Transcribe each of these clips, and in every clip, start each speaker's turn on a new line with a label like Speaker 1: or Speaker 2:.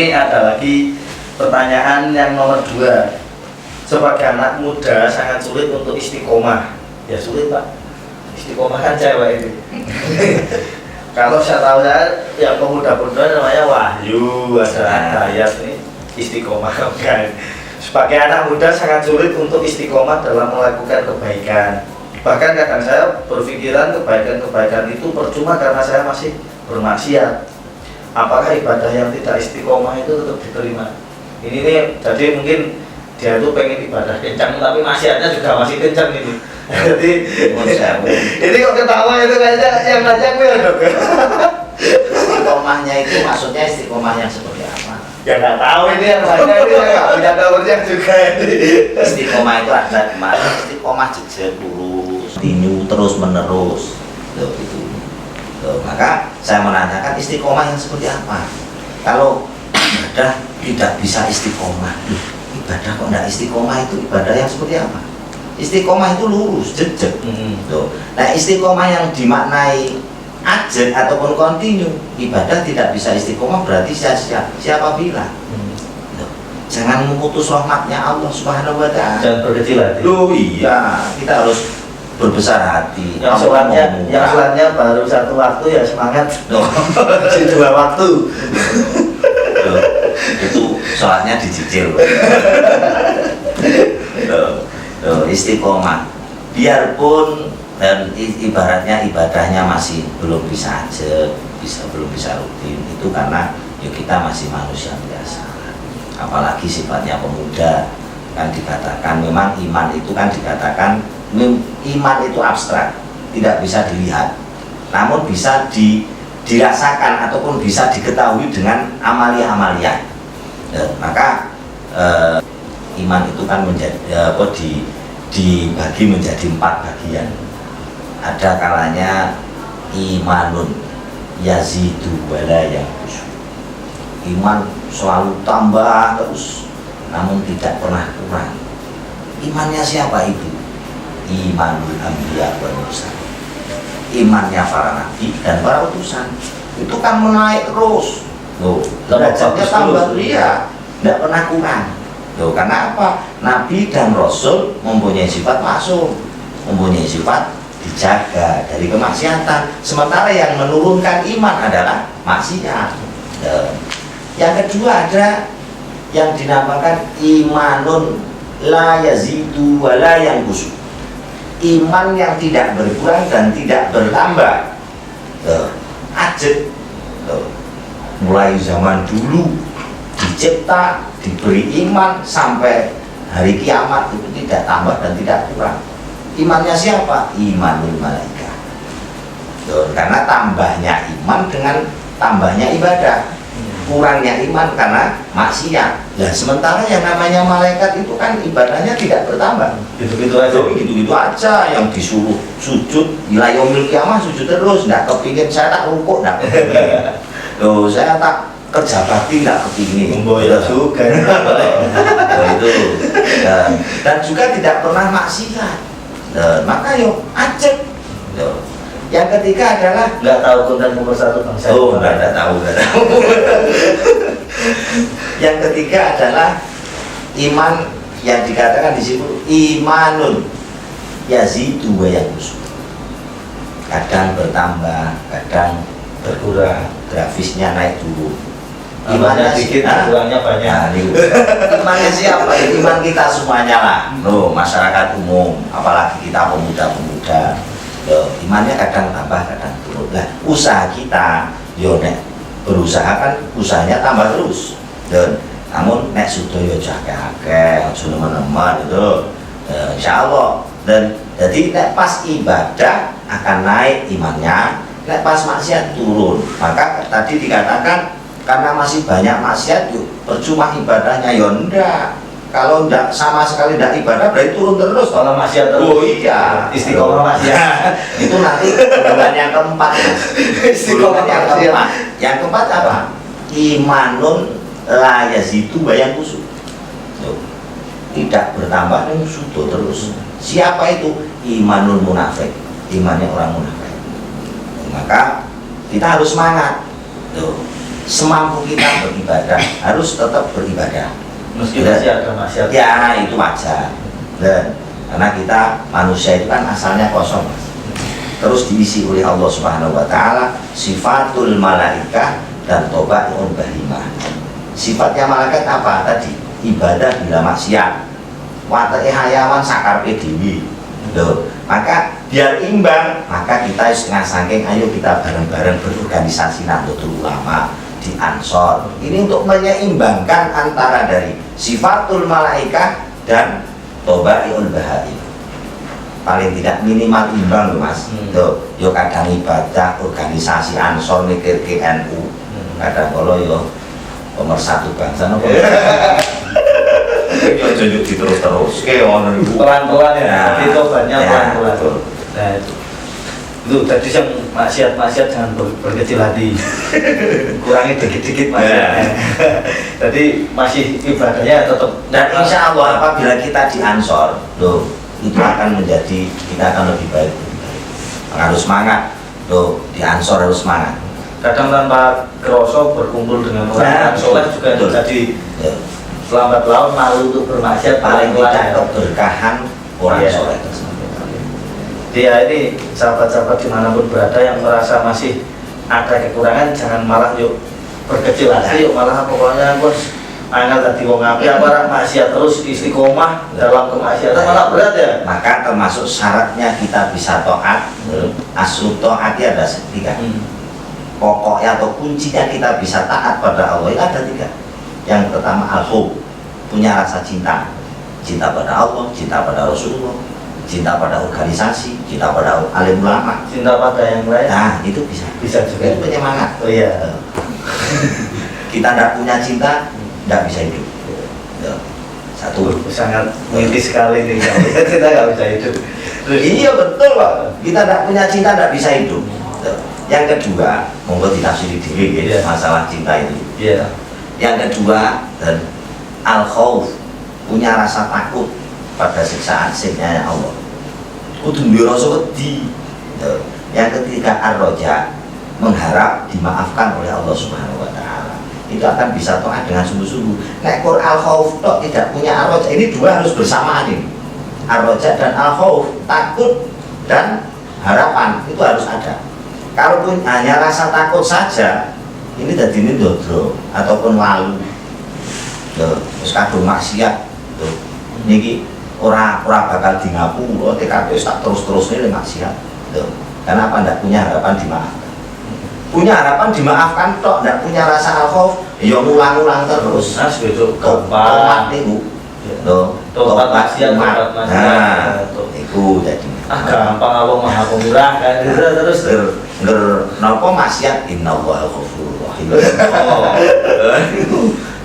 Speaker 1: Ini ada lagi pertanyaan yang nomor 2. Sebagai anak muda sangat sulit untuk istiqomah. Ya sulit Pak. Istiqomah kan cewek ini. Kalau saya tahu yang pemuda-pemuda namanya Wahyu, ada ayat ini istiqomah kan. Sebagai anak muda sangat sulit untuk istiqomah dalam melakukan kebaikan. Bahkan kadang saya berpikiran kebaikan-kebaikan itu percuma karena saya masih bermaksiat. Apakah ibadah yang tidak istiqomah itu tetap diterima? Ini nih, jadi mungkin dia itu pengen ibadah kencang tapi maksiatnya juga masih kencang ini. Jadi ini kok ketawa itu kayaknya yang nanya gue ya dok.
Speaker 2: Istiqomahnya itu maksudnya istiqomah yang seperti apa?
Speaker 1: Ya nggak tahu ini yang nanya ini saya nggak punya nomornya juga ini.
Speaker 2: Istiqomah itu ada kemana? Istiqomah jejak lurus, continue terus menerus. Loh, itu. Loh, maka saya menanyakan istiqomah yang seperti apa? Kalau ibadah tidak bisa istiqomah, ibadah kok tidak istiqomah itu ibadah yang seperti apa? Istiqomah itu lurus, jejak. Nah, istiqomah yang dimaknai ajak ataupun continue, ibadah tidak bisa istiqomah berarti siapa bilang? Jangan memutus rahmatnya Allah Subhanahu wa Ta'ala.
Speaker 1: Jangan berkecil hati.
Speaker 2: Loh iya, kita harus berbesar hati.
Speaker 1: Yang sholatnya baru 1 waktu ya semangat. Masih 2 waktu.
Speaker 2: Loh, itu sholatnya dicicil. Loh, istiqomah. Biarpun dan ibaratnya ibadahnya masih belum bisa aja, belum bisa rutin, itu karena ya kita masih manusia biasa. Apalagi sifatnya pemuda, kan dikatakan memang iman itu kan dikatakan iman itu abstrak, tidak bisa dilihat, namun bisa dirasakan ataupun bisa diketahui dengan amalia-amalia. Maka iman itu kan menjadi dibagi menjadi 4 bagian. Ada kalanya imanun yazidu wala yanqus. Iman selalu tambah terus, namun tidak pernah kurang. Imannya siapa itu? Imanul anbiya wal mursalin. Imannya para nabi dan para utusan. Itu kan menaik terus. Loh, derajatnya tambah dia, tidak pernah kurang. Loh, karena apa? Nabi dan Rasul mempunyai sifat maksum, mempunyai sifat dijaga dari kemaksiatan. Sementara yang menurunkan iman adalah maksiat. Yang kedua ada yang dinamakan imanun la yazidu wa la yanqus. Iman yang tidak berkurang dan tidak bertambah. Ajib. Mulai zaman dulu dicipta, diberi iman sampai hari kiamat itu tidak tambah dan tidak kurang. Imannya siapa? Imanul malaikat. Karena tambahnya iman dengan tambahnya ibadah, kurangnya iman karena maksiat. Nah, sementara yang namanya malaikat itu kan ibadahnya tidak bertambah.
Speaker 1: Gitu-gitu aja.
Speaker 2: Gitu-gitu aja, yang disuruh sujud ila yaumil qiyamah sujud terus, enggak kepingin saya tak rukuk, enggak kepingin. Loh, saya tak kerja bakti enggak kepingin.
Speaker 1: Memboyok juga.
Speaker 2: Itu. Dan juga tidak pernah maksiat. Maka yuk ajak. Yang ketiga adalah
Speaker 1: nggak tahu konten nomor 1 bangsa.
Speaker 2: Oh, nggak tahu. Yang ketiga adalah iman yang dikatakan di situ imanun yazidu wa yanqus. Kadang bertambah, kadang berkurang, grafisnya naik turun.
Speaker 1: Imannya dikit, kurangnya banyak.
Speaker 2: Imannya siapa? Iman kita semuanya lah. Loh, masyarakat umum, apalagi kita pemuda-pemuda. Imannya kadang tambah, kadang turun. Nah, usaha kita, nek berusaha kan usahanya tambah terus. Dan namun nek sudah yo jaga-jaga, sudah meneman itu, insya Allah. Dan jadi nek pas ibadah akan naik imannya, nek pas maksiat turun. Maka tadi dikatakan karena masih banyak maksiat yuk percuma ibadahnya ya enggak. Kalau enggak sama sekali enggak ibadah berarti turun terus.
Speaker 1: Kalau maksiat terus.
Speaker 2: Oh iya,
Speaker 1: istiqomah maksiat.
Speaker 2: Itu nanti bulan yang keempat.
Speaker 1: Istiqomah
Speaker 2: yang keempat. Yang keempat apa? Imanun la yazidu wa yanqus. Tidak bertambah dan sudah terus. Siapa itu? Imanul munafik. Imannya orang munafik. Maka kita harus semangat. Tuh. semampu kita beribadah, harus tetap beribadah.
Speaker 1: Meski masih ada maksiat.
Speaker 2: Ya itu wajar. Dan karena kita manusia itu kan asalnya kosong, Mas. Terus diisi oleh Allah Subhanahu wa taala sifatul malaikah dan tobatul bahimah. Sifatnya malaikat apa tadi? Ibadah bila maksiat. Watake hayawan sakarpe dewi. Loh, maka biar imbang, maka kita setengah saking ayo kita bareng-bareng berorganisasi Nahdlatul Ulama di Ansor. Ini untuk menyeimbangkan antara dari sifatul malaikah dan tobatul bahaim. Paling tidak minimal imbang loh, Mas. Tuh, yo kadang ibadah organisasi Ansor mikir ke NU. Kadang kalau yo pemersatu bangsa nopo. Yo junjuk terus-terus. Oke, ono ibu.
Speaker 1: Pelan-pelan ya.
Speaker 2: Nah,
Speaker 1: Jadi tobatnya
Speaker 2: ya,
Speaker 1: pelan-pelan.
Speaker 2: betul.
Speaker 1: Nah itu tadi yang maksiat jangan berkecil hati. Kurangi dikit-dikit maksiatnya. Jadi masih ibadahnya tetap.
Speaker 2: Dan insya Allah apabila kita di Ansor, loh, itu akan menjadi kita akan lebih baik. Harus semangat, loh, di Ansor harus semangat.
Speaker 1: Kadang tanpa kerosok berkumpul dengan orang soleh juga
Speaker 2: betul.
Speaker 1: jadi
Speaker 2: Ya.
Speaker 1: lambat laun malu untuk bermaksiat
Speaker 2: Paling
Speaker 1: pelan-pelan
Speaker 2: tidak
Speaker 1: ya.
Speaker 2: keberkahan orang
Speaker 1: Iya.
Speaker 2: soleh tersebut.
Speaker 1: Dia ini sahabat-sahabat dimanapun berada yang merasa masih ada kekurangan jangan malah yuk berkecil hati yuk malah pokoknya bos angkat tadi wong api apa maksiat terus istiqomah dalam kemaksiatan malah berat ya.
Speaker 2: Maka termasuk syaratnya kita bisa taat. Aslu taati ada tiga. Pokoknya atau kuncinya kita bisa taat pada Allah itu ada tiga. Yang pertama al-hub, punya rasa cinta, cinta pada Allah, cinta pada Rasulullah, cinta pada organisasi, cinta pada alim ulama,
Speaker 1: Cinta pada yang lain.
Speaker 2: nah itu bisa
Speaker 1: juga.
Speaker 2: itu penyemangat.
Speaker 1: Oh iya.
Speaker 2: Kita tidak punya cinta tidak bisa hidup. Ya. Satu.
Speaker 1: Sangat mitis sekali nih kalau kita nggak bisa hidup. Terus
Speaker 2: Iya betul Pak, kita tidak punya cinta tidak bisa hidup. Ya. Yang kedua, monggo ditafsiri diri
Speaker 1: Iya.
Speaker 2: masalah cinta itu.
Speaker 1: iya.
Speaker 2: Yang kedua, dan al-khauf, punya rasa takut pada siksaan Allah. Kudu duwe rasa wedi. Yang ketiga ar-roja, mengharap dimaafkan oleh Allah Subhanahu wa taala. Itu akan bisa taat dengan sungguh-sungguh. Nek Qur'an al-khauf tok tidak punya ar-roja, ini dua harus bersamaan ini. Ar-roja dan al-khauf, takut dan harapan itu harus ada. Kalaupun hanya rasa takut saja, ini tadi ini dodro ataupun lalu, terus kadung maksiat, niki ora bakal di ngapura, TKP tak terus ini maksiat, karena apa? Ndak punya harapan dimaafkan. Punya harapan dimaafkan tok, ndak punya rasa al-khauf, ya ngulang-ulang terus.
Speaker 1: Mas besok
Speaker 2: Tobat niku,
Speaker 1: tobat maksiat, tobat maksiat.
Speaker 2: nah, itu jadi.
Speaker 1: Gampang Allah Maha Pemurah kan terus
Speaker 2: Napa maksiat innallaha ghafurur rahim.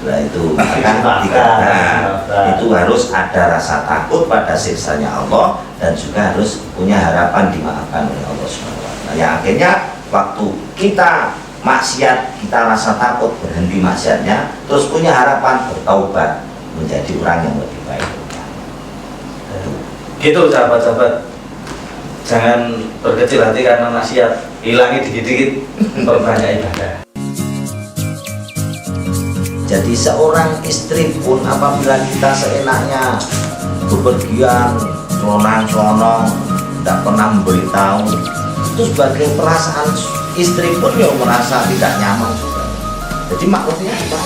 Speaker 2: Nah itu akan itu harus ada rasa takut pada siksanya Allah dan juga harus punya harapan dimaafkan oleh Allah SWT. Yang akhirnya waktu kita maksiat kita rasa takut berhenti maksiatnya, terus punya harapan bertaubat menjadi orang yang lebih baik.
Speaker 1: Gitu sahabat-sahabat, jangan berkecil hati karena maksiat, hilangi dikit-dikit, perbanyak ibadah.
Speaker 2: Jadi seorang istri pun apabila kita seenaknya bepergian selonang-selonong, tidak pernah memberitahu, itu sebagai perasaan istri pun yang merasa tidak nyaman juga. Jadi maksudnya apa?